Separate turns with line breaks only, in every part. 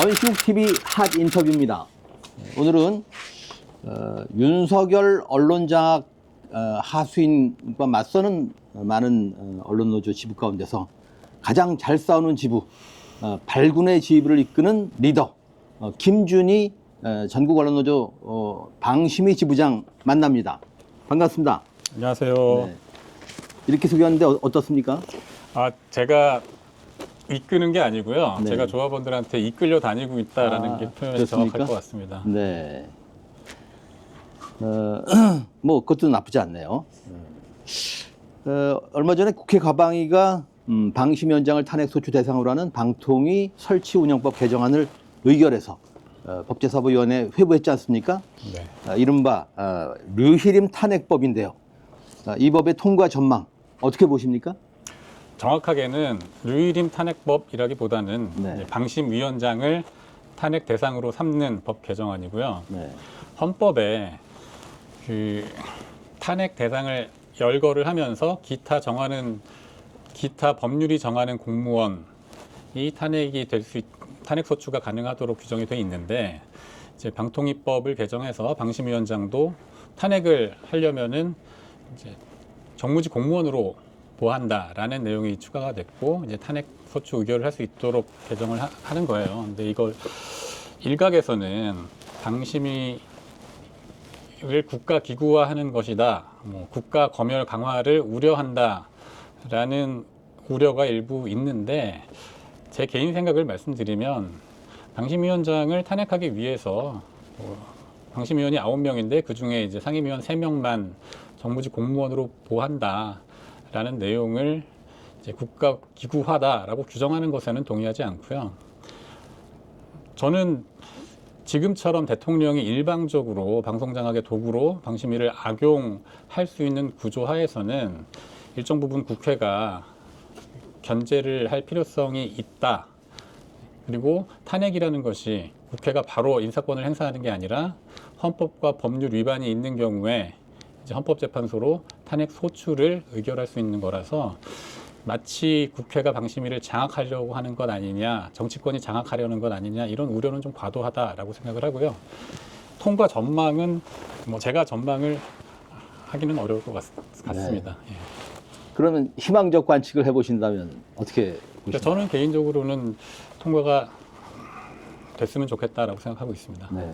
언시국 TV 핫 인터뷰입니다. 오늘은 윤석열 언론장악 하수인과 맞서는 많은 언론노조 지부 가운데서 가장 잘 싸우는 지부, 발군의 지부를 이끄는 리더 김준희 전국언론노조 방심위 지부장 만납니다. 반갑습니다.
안녕하세요.
네. 이렇게 소개하는데 어떻습니까?
제가 이끄는 게 아니고요.
네.
제가 조합원들한테 이끌려 다니고 있다라는 게 표현이
그렇습니까?
정확할 것 같습니다.
네. 뭐 그것도 나쁘지 않네요. 얼마 전에 국회 가방위가 방심위원장을 탄핵소추 대상으로 하는 방통위 설치운영법 개정안을 의결해서 법제사법위원회에 회부했지 않습니까?
네.
이른바 류희림 탄핵법인데요. 이 법의 통과 전망 어떻게 보십니까?
정확하게는 류희림 탄핵법이라기보다는
네.
이제 방심위원장을 탄핵 대상으로 삼는 법 개정안이고요.
네.
헌법에 그 탄핵 대상을 열거를 하면서 기타 법률이 정하는 공무원이 탄핵 소추가 가능하도록 규정이 돼 있는데, 이제 방통위법을 개정해서 방심위원장도 탄핵을 하려면은 이제 정무직 공무원으로 보한다라는 내용이 추가가 됐고, 이제 탄핵 소추 의결을 할 수 있도록 개정을 하는 거예요. 근데 이걸 일각에서는 방심위를 국가 기구화하는 것이다, 국가 검열 강화를 우려한다라는 우려가 일부 있는데, 제 개인 생각을 말씀드리면 방심위원장을 탄핵하기 위해서 방심위원이 9명인데 그 중에 이제 상임위원 3명만 정무직 공무원으로 보한다라는 내용을 이제 국가 기구화다라고 규정하는 것에는 동의하지 않고요. 저는 지금처럼 대통령이 일방적으로 방송장악의 도구로 방심위를 악용할 수 있는 구조 하에서는 일정 부분 국회가 견제를 할 필요성이 있다. 그리고 탄핵이라는 것이 국회가 바로 인사권을 행사하는 게 아니라 헌법과 법률 위반이 있는 경우에 이제 헌법재판소로 탄핵 소추를 의결할 수 있는 거라서 마치 국회가 방심위를 장악하려고 하는 것 아니냐, 정치권이 장악하려는 것 아니냐, 이런 우려는 좀 과도하다라고 생각을 하고요. 통과 전망은 제가 전망을 하기는 어려울 것 같습니다.
네.
예.
그러면 희망적 관측을 해보신다면 어떻게 보십니까?
저는 개인적으로는 통과가 됐으면 좋겠다라고 생각하고 있습니다.
네.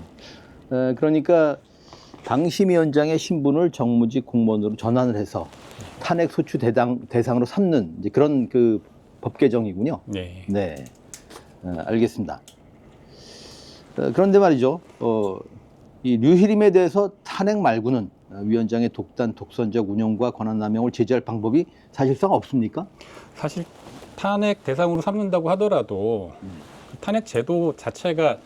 그러니까 방심위원장의 신분을 정무직 공무원으로 전환을 해서 탄핵 소추 대상으로 삼는 이제 그런 그 법 개정이군요.
네.
네. 알겠습니다. 그런데 말이죠. 이 류희림에 대해서 탄핵 말고는 위원장의 독단, 독선적 운영과 권한남용을 제재할 방법이 사실상 없습니까?
사실 탄핵 대상으로 삼는다고 하더라도 탄핵 제도 자체가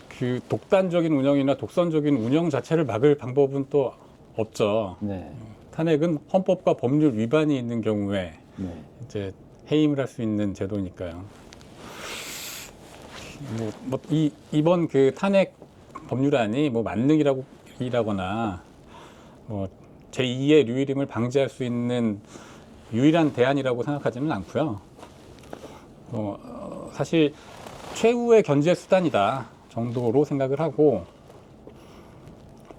그 독단적인 운영이나 독선적인 운영 자체를 막을 방법은 또 없죠.
네.
탄핵은 헌법과 법률 위반이 있는 경우에
네.
이제 해임을 할 수 있는 제도니까요. 이번 그 탄핵 법률안이 만능이라거나 제2의 류희림을 방지할 수 있는 유일한 대안이라고 생각하지는 않고요. 사실 최후의 견제 수단이다 정도로 생각을 하고,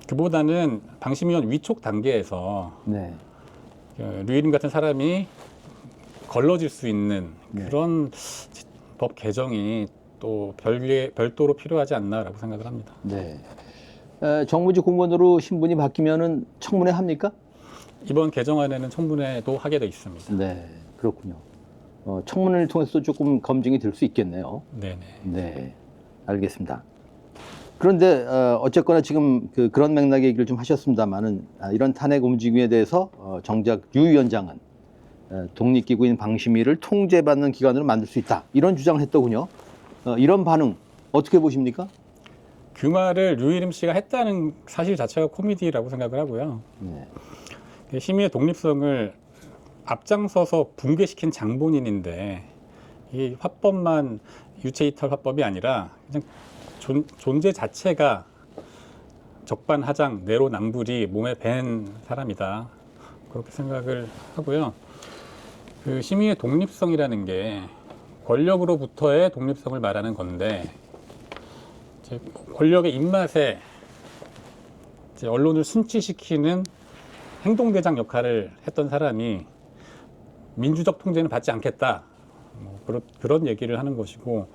그보다는 방심위원 위촉 단계에서
네.
류희림 같은 사람이 걸러질 수 있는
네.
그런 법 개정이 또 별도로 필요하지 않나라고 생각을 합니다.
네. 정무직 공무원으로 신분이 바뀌면은 청문회 합니까?
이번 개정안에는 청문회도 하게 돼 있습니다.
네. 그렇군요. 청문회를 통해서 조금 검증이 될 수 있겠네요.
네네.
네. 알겠습니다. 그런데 어쨌거나 지금 그런 맥락의 얘기를 좀 하셨습니다만은 이런 탄핵 움직임에 대해서 정작 유 위원장은 독립기구인 방심위를 통제받는 기관으로 만들 수 있다, 이런 주장을 했더군요. 이런 반응 어떻게 보십니까?
그 말을 류희림 씨가 했다는 사실 자체가 코미디라고 생각을 하고요.
네.
심의의 독립성을 앞장서서 붕괴시킨 장본인인데, 이 화법만 유체이탈 화법이 아니라 그냥 존재 자체가 적반하장, 내로남불이 몸에 밴 사람이다, 그렇게 생각을 하고요. 그 심의의 독립성이라는 게 권력으로부터의 독립성을 말하는 건데 이제 권력의 입맛에 이제 언론을 순치시키는 행동대장 역할을 했던 사람이 민주적 통제는 받지 않겠다. 뭐 그런 얘기를 하는 것이고,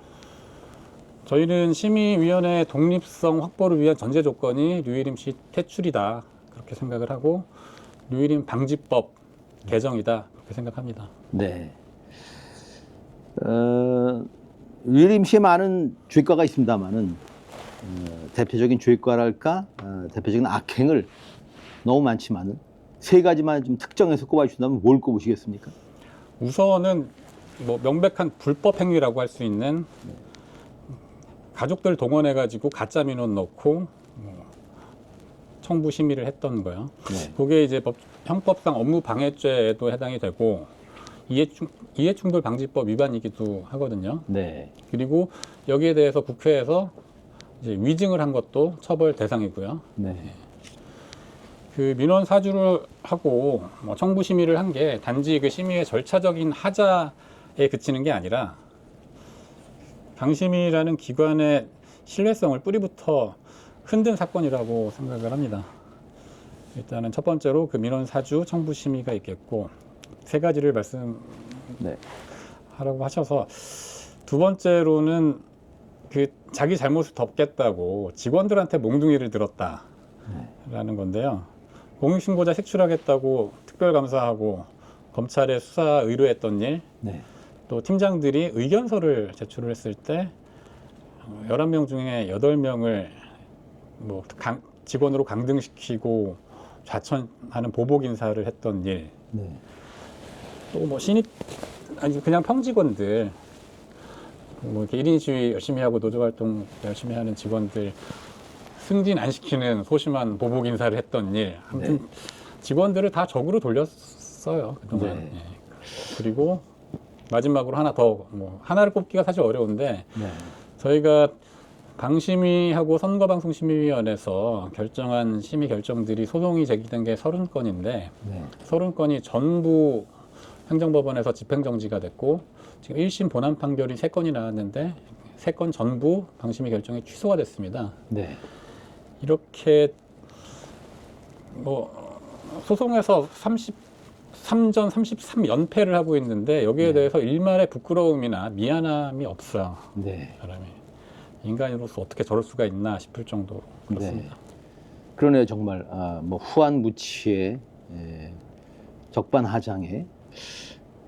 저희는 심의위원회 독립성 확보를 위한 전제 조건이 류일임 씨 퇴출이다. 그렇게 생각을 하고, 류일임 방지법 개정이다. 그렇게 생각합니다.
네. 류일임 씨의 많은 죄과가 있습니다만은 대표적인 죄과랄까, 대표적인 악행을 너무 많지만은 세 가지만 좀 특정해서 꼽아주신다면 뭘 꼽으시겠습니까?
우선은 뭐 명백한 불법 행위라고 할 수 있는 가족들 동원해가지고 가짜 민원 넣고 청부 심의를 했던 거요.
네.
그게 이제 형법상 업무 방해죄에도 해당이 되고 이해충돌 방지법 위반이기도 하거든요.
네.
그리고 여기에 대해서 국회에서 이제 위증을 한 것도 처벌 대상이고요.
네.
그 민원 사주를 하고 뭐 청부 심의를 한 게 단지 그 심의의 절차적인 하자에 그치는 게 아니라 방심위라는 기관의 신뢰성을 뿌리부터 흔든 사건이라고 생각을 합니다. 일단은 첫 번째로 그 민원 사주 청부 심의가 있겠고, 세 가지를 말씀하라고
네.
하셔서, 두 번째로는 그 자기 잘못을 덮겠다고 직원들한테 몽둥이를 들었다라는 건데요. 공익신고자 색출하겠다고 특별감사하고 검찰에 수사 의뢰했던 일,
네.
또 팀장들이 의견서를 제출을 했을 때 11명 중에 8명을 뭐 직원으로 강등시키고 좌천하는 보복 인사를 했던 일,
네.
또 뭐 신입 아니 그냥 평직원들 뭐 이렇게 1인 시위 열심히 하고 노조 활동 열심히 하는 직원들 승진 안 시키는 소심한 보복 인사를 했던 일, 아무튼
네.
직원들을 다 적으로 돌렸어요 그동안.
네.
예. 그리고 마지막으로 하나 더, 뭐 하나를 꼽기가 사실 어려운데,
네.
저희가 방심위하고 선거방송심의위원회에서 결정한 심의 결정들이 소송이 제기된 게 30건인데
네.
30건이 전부 행정법원에서 집행정지가 됐고, 지금 1심 본안 판결이 3건이 나왔는데 3건 전부 방심위 결정이 취소가 됐습니다.
네.
이렇게 뭐 소송에서 33전 33연패를 하고 있는데 여기에
네.
대해서 일말의 부끄러움이나 미안함이 없어요.
네.
사람이. 인간으로서 어떻게 저럴 수가 있나 싶을 정도로 그렇습니다.
그러네요, 정말. 뭐 후한무치의 적반하장에.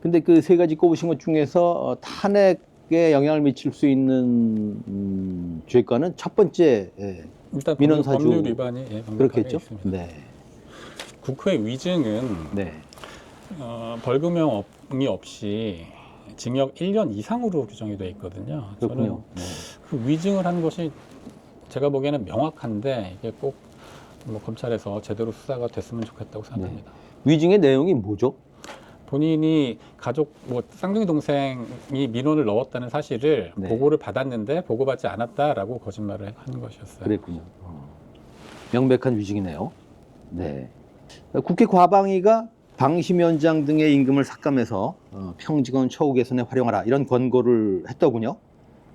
근데 그 세 가지 꼽으신 것 중에서 탄핵에 영향을 미칠 수 있는 죄과는 첫 번째
일단
민원사주
법률 위반이 명백하게
그렇겠죠?
있습니다.
네.
국회 위증은
네.
벌금형이 없이 징역 1년 이상으로 규정이 되어 있거든요.
그렇군요.
저는 그 위증을 한 것이 제가 보기에는 명확한데 이게 꼭 뭐 검찰에서 제대로 수사가 됐으면 좋겠다고 생각합니다.
위증의 내용이 뭐죠?
본인이 가족 뭐 쌍둥이 동생이 민원을 넣었다는 사실을
네.
보고를 받았는데 보고받지 않았다라고 거짓말을 한 것이었어요.
그랬군요. 명백한 위증이네요. 네. 국회 과방위가 방심위원장 등의 임금을 삭감해서 평직원 처우 개선에 활용하라 이런 권고를 했더군요.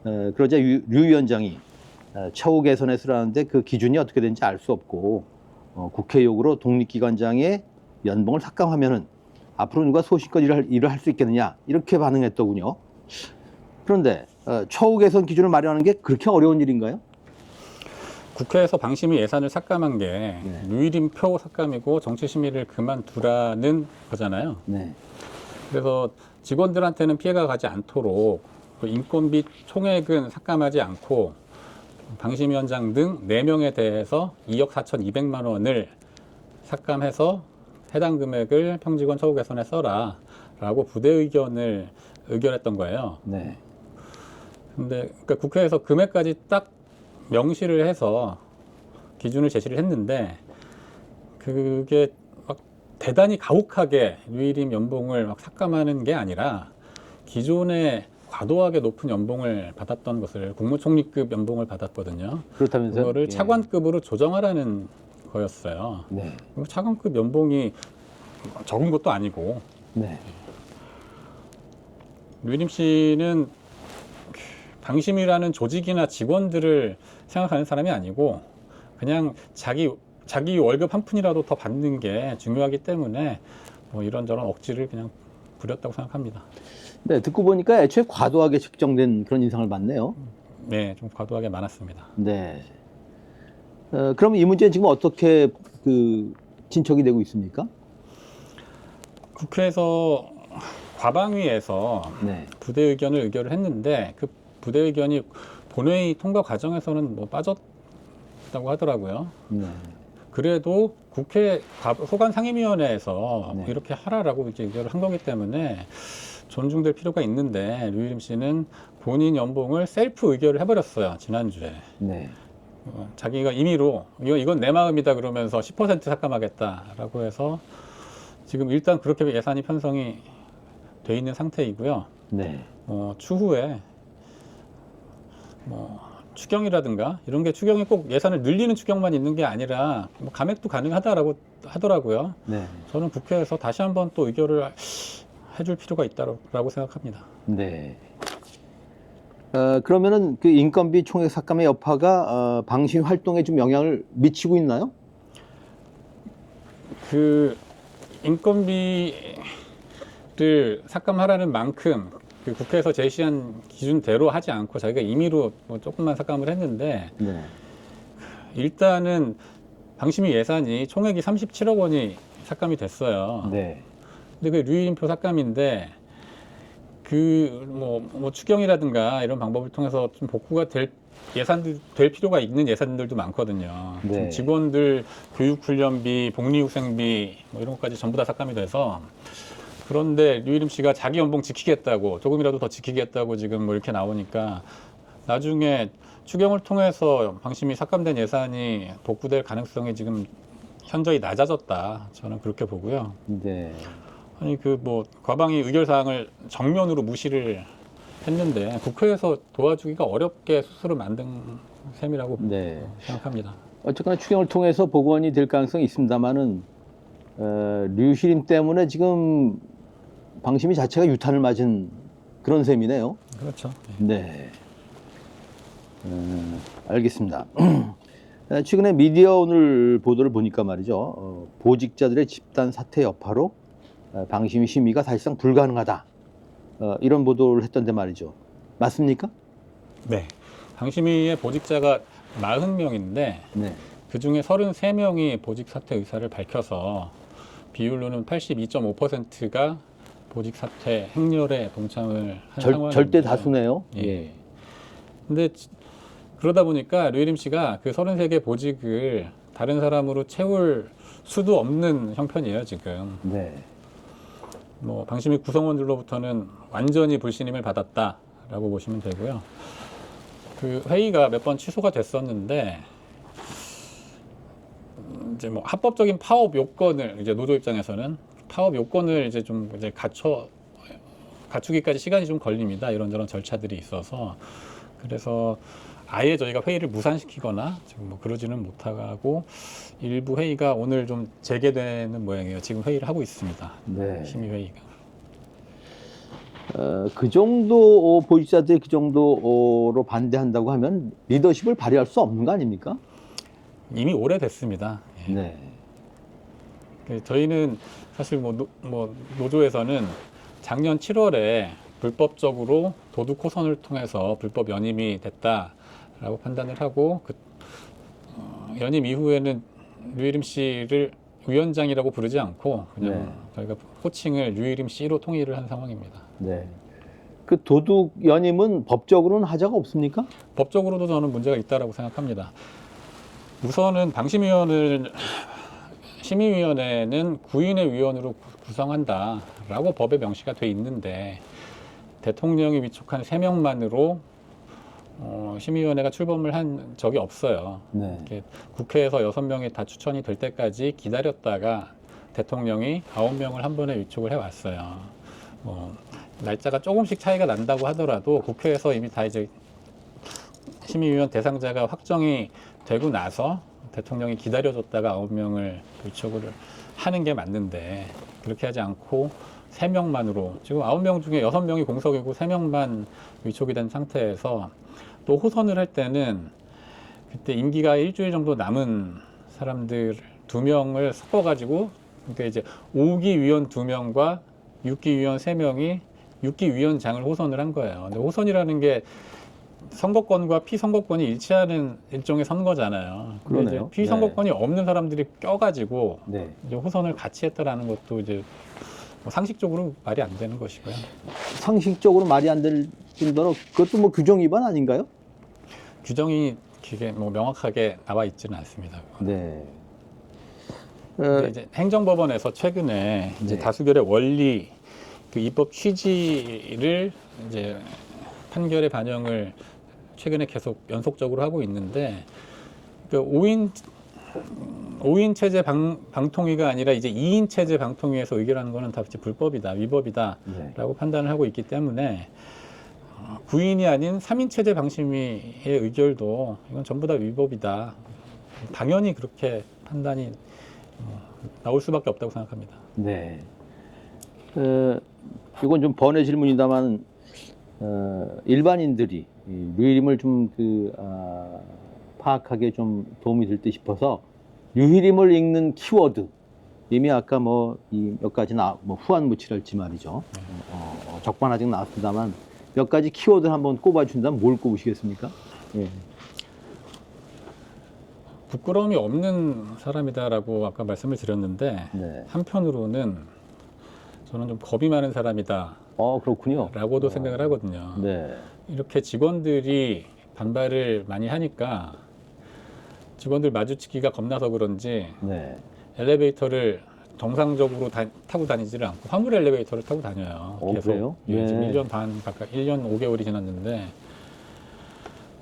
그러자 류 위원장이 처우 개선에 쓰라는데 그 기준이 어떻게 되는지 알 수 없고 국회 요구로 독립기관장의 연봉을 삭감하면은 앞으로 누가 소신껏 일을 할 수 있겠느냐 이렇게 반응했더군요. 그런데 처우 개선 기준을 마련하는 게 그렇게 어려운 일인가요?
국회에서 방심위 예산을 삭감한 게 류일임 표 삭감이고 정치 심의를 그만두라는 거잖아요.
네.
그래서 직원들한테는 피해가 가지 않도록 그 인건비 총액은 삭감하지 않고 방심위원장 등 4명에 대해서 2억 4,200만 원을 삭감해서 해당 금액을 평직원 처우 개선에 써라라고 부대 의견했던 거예요.
네.
근데 그러니까 국회에서 금액까지 딱 명시를 해서 기준을 제시를 했는데 그게 막 대단히 가혹하게 류일임 연봉을 막 삭감하는 게 아니라 기존에 과도하게 높은 연봉을 받았던 것을 국무총리급 연봉을 받았거든요.
그렇다면서요?
그거를
예.
차관급으로 조정하라는 거였어요.
네.
차관급 연봉이 적은 것도 아니고
네.
류일임 씨는 방심이라는 조직이나 직원들을 생각하는 사람이 아니고 그냥 자기 월급 한 푼이라도 더 받는 게 중요하기 때문에 뭐 이런저런 억지를 그냥 부렸다고 생각합니다.
네, 듣고 보니까 애초에 과도하게 측정된 그런 인상을 받네요.
네, 좀 과도하게 많았습니다.
네. 그럼 이 문제는 지금 어떻게 진척이 되고 있습니까?
국회에서 과방위에서
네.
부대 의견을 의결을 했는데 그 부대 의견이 본회의 통과 과정에서는 뭐 빠졌다고 하더라고요.
네.
그래도 국회 소관 상임위원회에서
네.
이렇게 하라라고 이제 의결을 한 거기 때문에 존중될 필요가 있는데 류일임 씨는 본인 연봉을 셀프 의결을 해버렸어요. 지난주에.
네.
자기가 임의로 이건 내 마음이다 그러면서 10% 삭감하겠다라고 해서 지금 일단 그렇게 예산이 편성이 돼 있는 상태이고요.
네.
추후에 뭐 추경이라든가 이런 게 추경이 꼭 예산을 늘리는 추경만 있는 게 아니라 뭐 감액도 가능하다라고 하더라고요.
네.
저는 국회에서 다시 한번 또 의결을 해줄 필요가 있다라고 생각합니다.
네. 그러면은 그 인건비 총액 삭감의 여파가 방심 활동에 좀 영향을 미치고 있나요?
그 인건비를 삭감하라는 만큼 그 국회에서 제시한 기준대로 하지 않고 자기가 임의로 뭐 조금만 삭감을 했는데
네.
일단은 방심위 예산이 총액이 37억 원이 삭감이 됐어요.
네.
근데 그 류일임표 삭감인데 뭐 추경이라든가 이런 방법을 통해서 좀 복구가 될 필요가 있는 예산들도 많거든요.
네.
지금 직원들 교육훈련비, 복리후생비 뭐 이런 것까지 전부 다 삭감이 돼서 그런데 류일임 씨가 자기 연봉 지키겠다고 조금이라도 더 지키겠다고 지금 뭐 이렇게 나오니까 나중에 추경을 통해서 방심이 삭감된 예산이 복구될 가능성이 지금 현저히 낮아졌다. 저는 그렇게 보고요.
네.
아니 뭐 과방위 의결 사항을 정면으로 무시를 했는데 국회에서 도와주기가 어렵게 스스로 만든 셈이라고
네.
생각합니다.
어쨌거나 추경을 통해서 복원이 될 가능성이 있습니다만은 류일임 때문에 지금 방심위 자체가 유탄을 맞은 그런 셈이네요.
그렇죠.
네. 알겠습니다. 최근에 미디어 오늘 보도를 보니까 말이죠. 보직자들의 집단 사퇴 여파로 방심위 심의가 사실상 불가능하다. 이런 보도를 했던데 말이죠. 맞습니까?
네. 방심위의 보직자가 40명인데
네.
그 중에 33명이 보직 사퇴 의사를 밝혀서 비율로는 82.5%가 보직 사퇴 행렬에 동참을 한 상황입니다.
절대 다수네요.
예. 근데 그러다 보니까 류일임 씨가 그 33개 보직을 다른 사람으로 채울 수도 없는 형편이에요, 지금.
네.
뭐 방심위 구성원들로부터는 완전히 불신임을 받았다라고 보시면 되고요. 그 회의가 몇 번 취소가 됐었는데 이제 뭐 합법적인 파업 요건을 이제 노조 입장에서는 파업 요건을 이제 좀 이제 갖추기까지 시간이 좀 걸립니다. 이런저런 절차들이 있어서 그래서 아예 저희가 회의를 무산시키거나 지금 뭐 그러지는 못하고 일부 회의가 오늘 좀 재개되는 모양이에요. 지금 회의를 하고 있습니다.
네.
심의 회의가.
그 정도 보직자들이 그 정도로 반대한다고 하면 리더십을 발휘할 수 없는 거 아닙니까?
이미 오래됐습니다. 예.
네.
저희는 사실 뭐 노조에서는 작년 7월에 불법적으로 도둑 호선을 통해서 불법 연임이 됐다라고 판단을 하고 연임 이후에는 류일임 씨를 위원장이라고 부르지 않고 그냥
네.
저희가 호칭을 류일임 씨로 통일을 한 상황입니다.
네. 그 도둑 연임은 법적으로는 하자가 없습니까?
법적으로도 저는 문제가 있다라고 생각합니다. 우선은 심의위원회는 구인의 위원으로 구성한다라고 법에 명시가 돼 있는데 대통령이 위촉한 3명만으로 심의위원회가 출범을 한 적이 없어요.
네.
이렇게 국회에서 6명이 다 추천이 될 때까지 기다렸다가 대통령이 9명을 한 번에 위촉을 해왔어요. 날짜가 조금씩 차이가 난다고 하더라도 국회에서 이미 다 이제 심의위원 대상자가 확정이 되고 나서 대통령이 기다려줬다가 9명을 위촉을 하는 게 맞는데 그렇게 하지 않고 3명만으로 지금 9명 중에 6명이 공석이고 3명만 위촉이 된 상태에서 또 호선을 할 때는 그때 임기가 일주일 정도 남은 사람들 2명을 섞어가지고 그러니까 이제 5기 위원 2명과 6기 위원 3명이 6기 위원장을 호선을 한 거예요. 근데 호선이라는 게 선거권과 피선거권이 일치하는 일종의 선거잖아요. 근데 이제
그러네요.
피선거권이 없는 사람들이 껴가지고
네.
이제 호선을 같이 했다라는 것도 이제 뭐 상식적으로 말이 안 되는 것이고요.
상식적으로 말이 안 될 정도로 그것도 뭐 규정 위반 아닌가요?
규정이 그게 뭐 명확하게 나와 있지는 않습니다.
네.
근데 이제 행정법원에서 최근에 이제
네.
다수결의 원리, 그 입법 취지를 이제 판결에 반영을 최근에 계속 연속적으로 하고 있는데, 그 5인 체제 방통위가 아니라 이제 2인 체제 방통위에서 의결하는 거는 다 불법이다, 위법이다라고
네.
판단을 하고 있기 때문에 9인이 아닌 3인 체제 방심위의 의결도 이건 전부 다 위법이다. 당연히 그렇게 판단이 나올 수밖에 없다고 생각합니다.
네. 이건 좀 번외 질문이다만 일반인들이 이 유일임을 좀 파악하기에 좀 도움이 될 듯 싶어서 유일임을 읽는 키워드 이미 아까 뭐 이 몇 가지 뭐 후한무치랄지 말이죠. 적반 아직 나왔습니다만 몇 가지 키워드 한번 꼽아준다면 뭘 꼽으시겠습니까? 예.
부끄러움이 없는 사람이다라고 아까 말씀을 드렸는데
네.
한편으로는 저는 좀 겁이 많은 사람이다라고도
그렇군요.
생각을 하거든요.
네.
이렇게 직원들이 반발을 많이 하니까 직원들 마주치기가 겁나서 그런지
네.
엘리베이터를 정상적으로 타고 다니지를 않고 화물 엘리베이터를 타고 다녀요. 계속.
그래요?
예, 지금
네.
1년 반 가까이 1년 5개월이 지났는데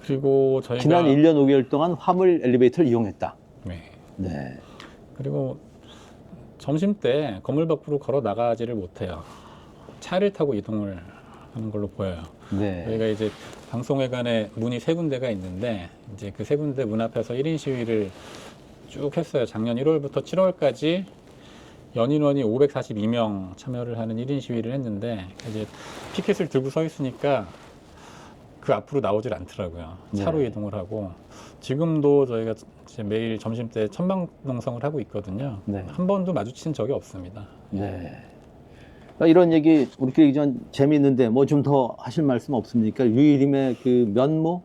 그리고 저희가
지난 1년 5개월 동안 화물 엘리베이터를 이용했다.
네.
네.
그리고 점심 때 건물 밖으로 걸어 나가지를 못해요. 차를 타고 이동을 하는 걸로 보여요.
네.
저희가 이제 방송회관에 문이 3군데가 있는데 이제 그 3군데 문 앞에서 1인 시위를 쭉 했어요. 작년 1월부터 7월까지 연인원이 542명 참여를 하는 1인 시위를 했는데 이제 피켓을 들고 서 있으니까 그 앞으로 나오질 않더라고요. 차로
네.
이동을 하고 지금도 저희가 이제 매일 점심 때 천막농성을 하고 있거든요.
네.
한 번도 마주친 적이 없습니다.
네. 이런 얘기 우리끼리 좀 재미있는데 뭐 좀 더 하실 말씀 없습니까? 유일임의 그 면모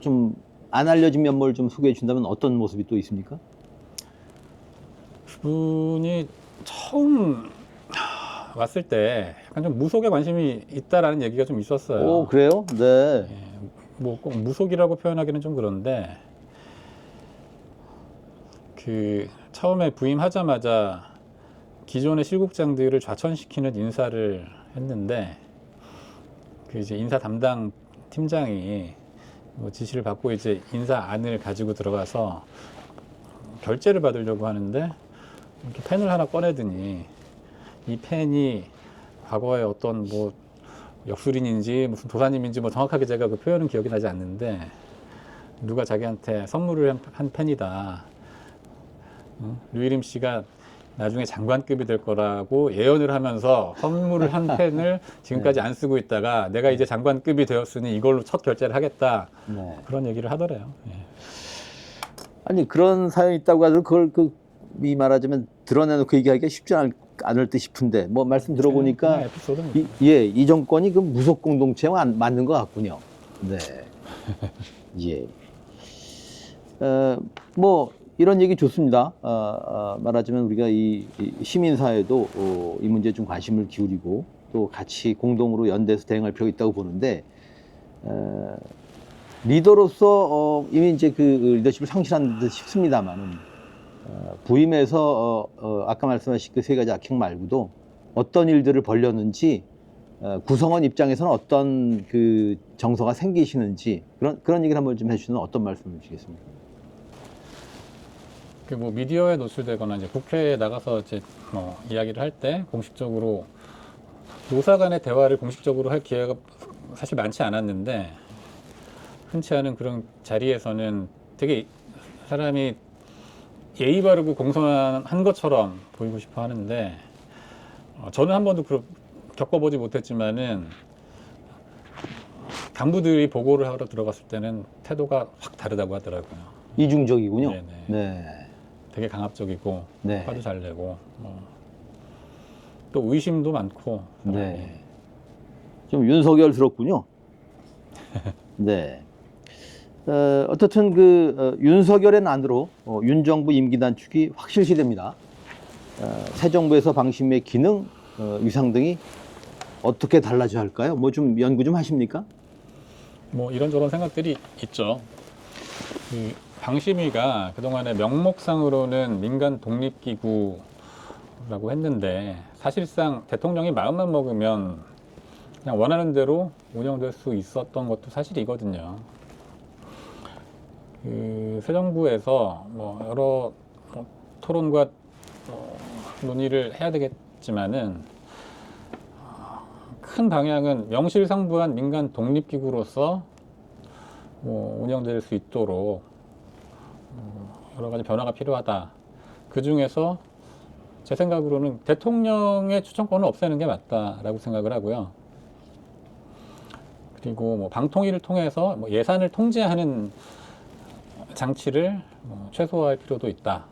좀 안 알려진 면모를 좀 소개해 준다면 어떤 모습이 또 있습니까?
그분이 처음 왔을 때 약간 좀 무속에 관심이 있다라는 얘기가 좀 있었어요.
오, 그래요? 네.
뭐 꼭 무속이라고 표현하기는 좀 그런데 그 처음에 부임하자마자 기존의 실국장들을 좌천시키는 인사를 했는데 그 이제 인사 담당 팀장이 뭐 지시를 받고 이제 인사안을 가지고 들어가서 결재를 받으려고 하는데 이렇게 펜을 하나 꺼내더니 이 펜이 과거에 어떤 뭐 역술인인지 무슨 도사님인지 뭐 정확하게 제가 그 표현은 기억이 나지 않는데 누가 자기한테 선물을 한 펜이다. 류일임 씨가 나중에 장관급이 될 거라고 예언을 하면서 선물을 한 펜을 지금까지 안 쓰고 있다가 내가 이제 장관급이 되었으니 이걸로 첫 결제를 하겠다.
네.
그런 얘기를 하더래요. 예.
아니 그런 사연이 있다고 해도 그걸 말하자면 드러내놓고 얘기하기가 쉽지 않을 듯 싶은데 뭐 말씀 들어보니까
그냥 에피소드입니다.
이 정권이 그 무속 공동체와 맞는 것 같군요. 네. 예. 뭐 이런 얘기 좋습니다. 말하자면 우리가 이 시민사회도 이 문제에 좀 관심을 기울이고 또 같이 공동으로 연대해서 대응할 필요가 있다고 보는데 리더로서 이미 이제 그 리더십을 상실한 듯 싶습니다만은 부임해서 아까 말씀하신 그 3가지 악행 말고도 어떤 일들을 벌였는지 구성원 입장에서는 어떤 그 정서가 생기시는지 그런 얘기를 한번 좀 해주시면 어떤 말씀을 주시겠습니까?
그 뭐 미디어에 노출되거나 이제 국회에 나가서 이제 뭐 이야기를 할 때 공식적으로 노사 간의 대화를 공식적으로 할 기회가 사실 많지 않았는데 흔치 않은 그런 자리에서는 되게 사람이 예의 바르고 공손한 것처럼 보이고 싶어 하는데 저는 한 번도 겪어보지 못했지만은 간부들이 보고를 하러 들어갔을 때는 태도가 확 다르다고 하더라고요.
이중적이군요.
네네.
네.
되게 강압적이고
네.
화도 잘 내고 또 의심도 많고.
네. 좀 윤석열스럽군요. 네. 어떻든 윤석열의 난으로 윤 정부 임기 단축이 확실시됩니다. 새 정부에서 방심의 기능, 위상 등이 어떻게 달라져야 할까요? 뭐 좀 연구 좀 하십니까?
뭐 이런저런 생각들이 있죠. 그 방심위가 그동안에 명목상으로는 민간 독립기구라고 했는데 사실상 대통령이 마음만 먹으면 그냥 원하는 대로 운영될 수 있었던 것도 사실이거든요. 새 정부에서 뭐 여러 토론과 논의를 해야 되겠지만은 큰 방향은 명실상부한 민간 독립기구로서 운영될 수 있도록 여러 가지 변화가 필요하다. 그 중에서 제 생각으로는 대통령의 추천권을 없애는 게 맞다라고 생각을 하고요. 그리고 뭐 방통위를 통해서 뭐 예산을 통제하는 장치를 최소화할 필요도 있다.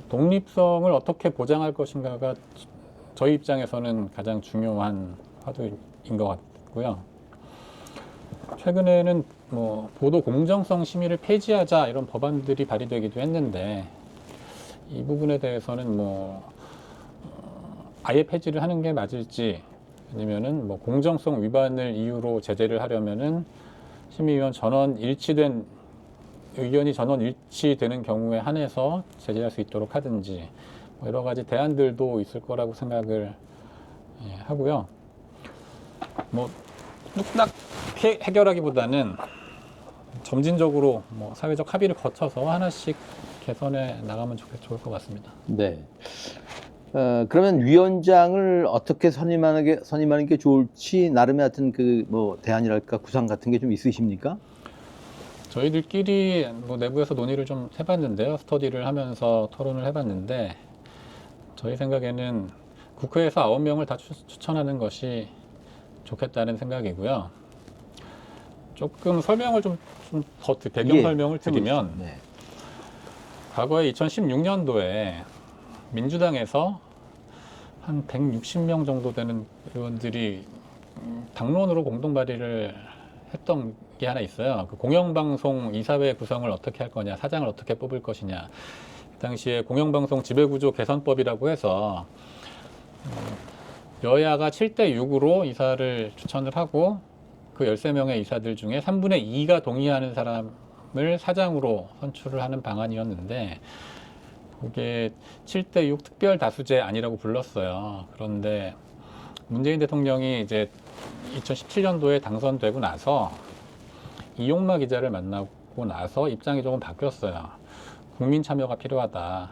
독립성을 어떻게 보장할 것인가가 저희 입장에서는 가장 중요한 화두인 것 같고요. 최근에는 뭐 보도 공정성 심의를 폐지하자 이런 법안들이 발의되기도 했는데 이 부분에 대해서는 뭐 아예 폐지를 하는 게 맞을지 아니면은 뭐 공정성 위반을 이유로 제재를 하려면은 심의위원 의견이 전원 일치되는 경우에 한해서 제재할 수 있도록 하든지 뭐 여러 가지 대안들도 있을 거라고 생각을 하고요. 뭐 뚝딱 해결하기보다는 점진적으로 뭐 사회적 합의를 거쳐서 하나씩 개선해 나가면 좋을 것 같습니다.
네. 그러면 위원장을 어떻게 선임하는 게 좋을지 나름의 하여튼 뭐 대안이랄까 구상 같은 게 좀 있으십니까?
저희들끼리 뭐 내부에서 논의를 좀 해봤는데요. 스터디를 하면서 토론을 해봤는데 저희 생각에는 국회에서 9명을 다 추천하는 것이 좋겠다는 생각이고요. 조금 설명을 좀 더 배경 설명을 드리면
네.
과거에 2016년도에 민주당에서 한 160명 정도 되는 의원들이 당론으로 공동 발의를 했던 게 하나 있어요. 그 공영방송 이사회 구성을 어떻게 할 거냐, 사장을 어떻게 뽑을 것이냐. 그 당시에 공영방송 지배구조 개선법이라고 해서 여야가 7대6으로 이사를 추천을 하고 그 13명의 이사들 중에 3분의 2가 동의하는 사람을 사장으로 선출을 하는 방안이었는데 그게 7대6 특별 다수제 아니라고 불렀어요. 그런데 문재인 대통령이 이제 2017년도에 당선되고 나서 이용마 기자를 만나고 나서 입장이 조금 바뀌었어요. 국민 참여가 필요하다.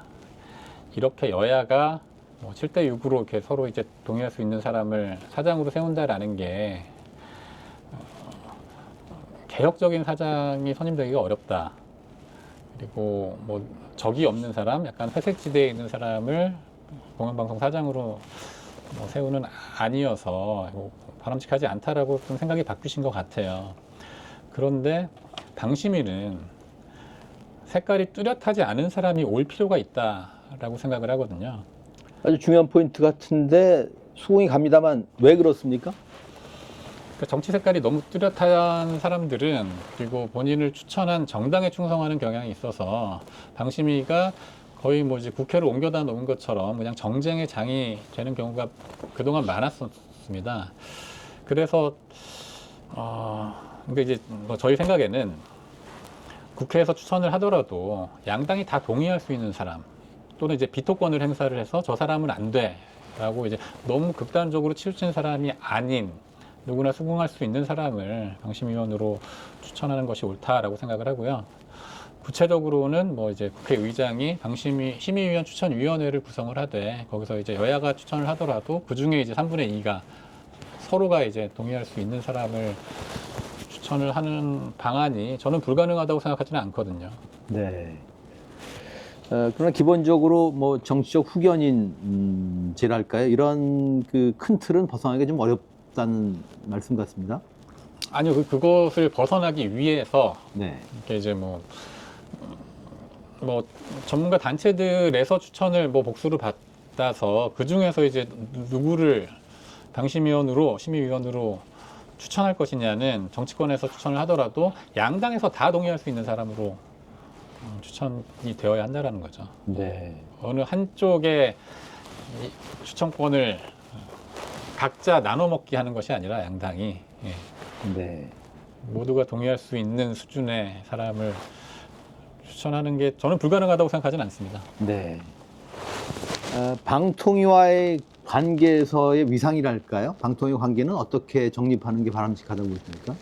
이렇게 여야가 7대6으로 이렇게 서로 이제 동의할 수 있는 사람을 사장으로 세운다라는 게 개혁적인 사장이 선임되기가 어렵다. 그리고 뭐 적이 없는 사람, 약간 회색지대에 있는 사람을 공영방송 사장으로 세우는 아니어서 바람직하지 않다라고 좀 생각이 바뀌신 것 같아요. 그런데 방심위는 색깔이 뚜렷하지 않은 사람이 올 필요가 있다라고 생각을 하거든요.
아주 중요한 포인트 같은데 수긍이 갑니다만 왜 그렇습니까?
정치 색깔이 너무 뚜렷한 사람들은 그리고 본인을 추천한 정당에 충성하는 경향이 있어서 방심위가 거의 뭐 이제 국회를 옮겨다 놓은 것처럼 그냥 정쟁의 장이 되는 경우가 그동안 많았습니다. 그래서 근데 이제 뭐 저희 생각에는 국회에서 추천을 하더라도 양당이 다 동의할 수 있는 사람 또는 이제 비토권을 행사를 해서 저 사람은 안 돼라고 이제 너무 극단적으로 치우친 사람이 아닌 누구나 수긍할 수 있는 사람을 방심위원으로 추천하는 것이 옳다라고 생각을 하고요. 구체적으로는 뭐 이제 국회의장이 심의위원 추천위원회를 구성을 하되 거기서 이제 여야가 추천을 하더라도 그 중에 이제 3분의 2가 서로가 이제 동의할 수 있는 사람을 추천을 하는 방안이 저는 불가능하다고 생각하지는 않거든요.
네. 그러나 기본적으로 뭐 정치적 후견인 제랄까요? 이런 그 큰 틀은 벗어나기가 좀 어렵다는 말씀 같습니다.
아니요, 그것을 벗어나기 위해서
네.
이렇게 이제 뭐 전문가 단체들에서 추천을 뭐 복수를 받아서 그 중에서 이제 누구를 심의위원으로 추천할 것이냐는 정치권에서 추천을 하더라도 양당에서 다 동의할 수 있는 사람으로 추천이 되어야 한다라는 거죠.
네.
어느 한쪽에 이 추천권을 각자 나눠 먹기 하는 것이 아니라 양당이
네.
모두가 동의할 수 있는 수준의 사람을 추천하는 게 저는 불가능하다고 생각하지는 않습니다.
네. 방통위와의 관계에서의 위상이랄까요? 방통위 관계는 어떻게 정립하는 게 바람직하다고 보십니까?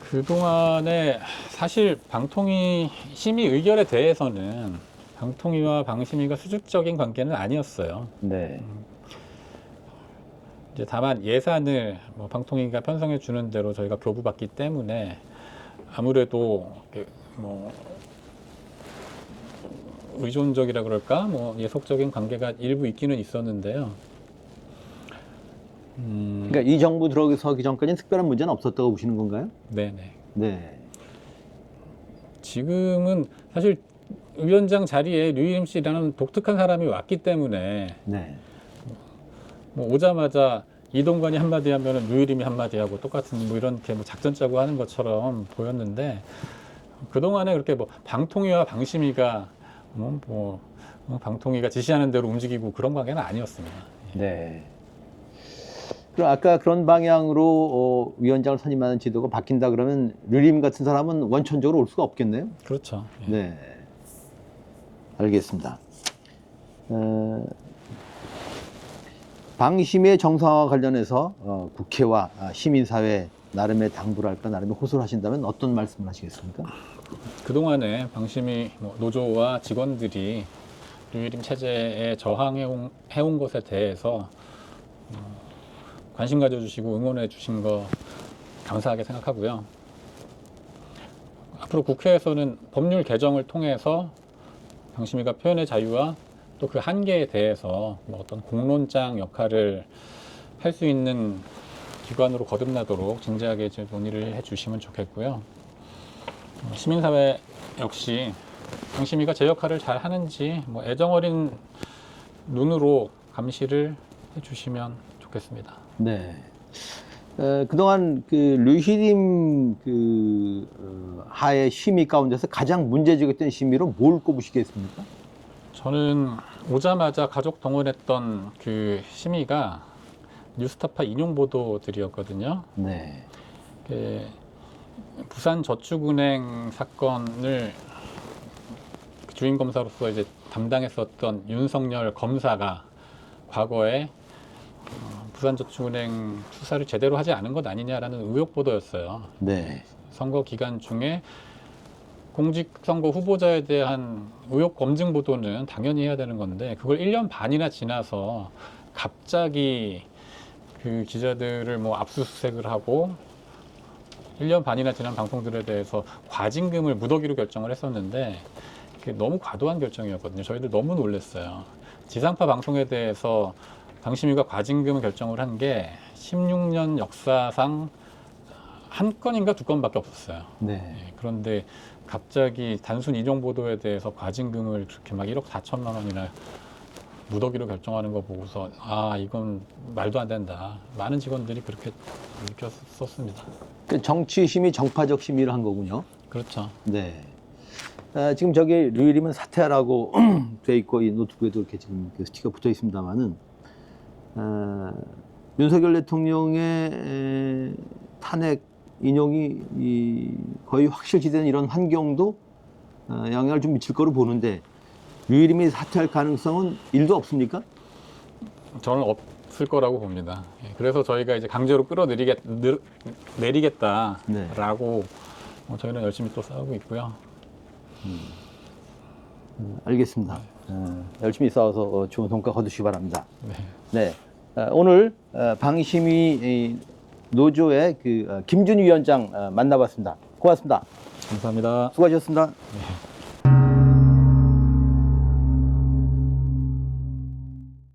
그동안에 사실 방통위 심의 의결에 대해서는 방통위와 방심위가 수직적인 관계는 아니었어요.
네.
이제 다만 예산을 뭐 방통위가 편성해 주는 대로 저희가 교부받기 때문에 아무래도 뭐 의존적이라 그럴까 뭐 예속적인 관계가 일부 있기는 있었는데요.
그러니까 이 정부 들어서기 전까지는 특별한 문제는 없었다고 보시는 건가요?
네네.
네.
지금은 사실 위원장 자리에 류일임 씨라는 독특한 사람이 왔기 때문에
네.
뭐 오자마자 이동관이 한마디 하면은 류일임이 한마디 하고 똑같은 뭐 이렇게 뭐 작전 짜고 하는 것처럼 보였는데 그동안에 그렇게 뭐 방통위와 방심위가 방통위가 지시하는 대로 움직이고 그런 관계는 아니었습니다.
네. 그럼 아까 그런 방향으로 위원장을 선임하는 지도가 바뀐다 그러면 류림 같은 사람은 원천적으로 올 수가 없겠네요.
그렇죠. 예.
네. 알겠습니다. 방심의 정상화 관련해서 국회와 시민사회 나름의 당부랄까 나름의 호소를 하신다면 어떤 말씀을 하시겠습니까?
그동안에 방심위 노조와 직원들이 류일임 체제에 저항해온 것에 대해서 관심 가져주시고 응원해 주신 거 감사하게 생각하고요. 앞으로 국회에서는 법률 개정을 통해서 방심위가 표현의 자유와 또 그 한계에 대해서 뭐 어떤 공론장 역할을 할 수 있는 기관으로 거듭나도록 진지하게 이제 논의를 해주시면 좋겠고요. 시민사회 역시 방심위가 제 역할을 잘 하는지 뭐 애정어린 눈으로 감시를 해주시면 좋겠습니다.
네. 그동안 그 류희림 하의 심의 가운데서 가장 문제적이었던 심의로 뭘 꼽으시겠습니까?
저는 오자마자 가족 동원했던 그 심의가 뉴스타파 인용 보도들이었거든요.
네.
부산저축은행 사건을 주임 검사로서 이제 담당했었던 윤석열 검사가 과거에 부산저축은행 수사를 제대로 하지 않은 것 아니냐라는 의혹 보도였어요.
네.
선거 기간 중에 공직선거 후보자에 대한 의혹 검증 보도는 당연히 해야 되는 건데 그걸 1년 반이나 지나서 갑자기 그 기자들을 뭐 압수수색을 하고 1년 반이나 지난 방송들에 대해서 과징금을 무더기로 결정을 했었는데 그게 너무 과도한 결정이었거든요. 저희들 너무 놀랐어요. 지상파 방송에 대해서 방심위가 과징금을 결정을 한 게 16년 역사상 한 건인가 두 건밖에 없었어요.
네.
그런데 갑자기 단순 인용 보도에 대해서 과징금을 그렇게 막 1억 4천만 원이나 무더기로 결정하는 거 보고서 아 이건 말도 안 된다. 많은 직원들이 그렇게 느꼈었습니다.
그 정치 심의 정파적 심의를 한 거군요.
그렇죠.
네. 지금 저기 류일임은 사퇴하라고 돼 있고 이 노트북에도 이렇게 지금 그 스티커 붙어 있습니다만은 윤석열 대통령의 탄핵 인용이 거의 확실시된 이런 환경도 영향을 좀 미칠 거로 보는데 류일임이 사퇴할 가능성은 1도 없습니까?
저는 없을 거라고 봅니다. 그래서 저희가 이제 강제로 내리겠다라고 저희는 열심히 또 싸우고 있고요.
알겠습니다. 열심히 싸워서 좋은 성과 거두시기 바랍니다.
네.
네. 오늘 방심위 노조의 그 김준 위원장 만나봤습니다. 고맙습니다.
감사합니다.
수고하셨습니다.
네.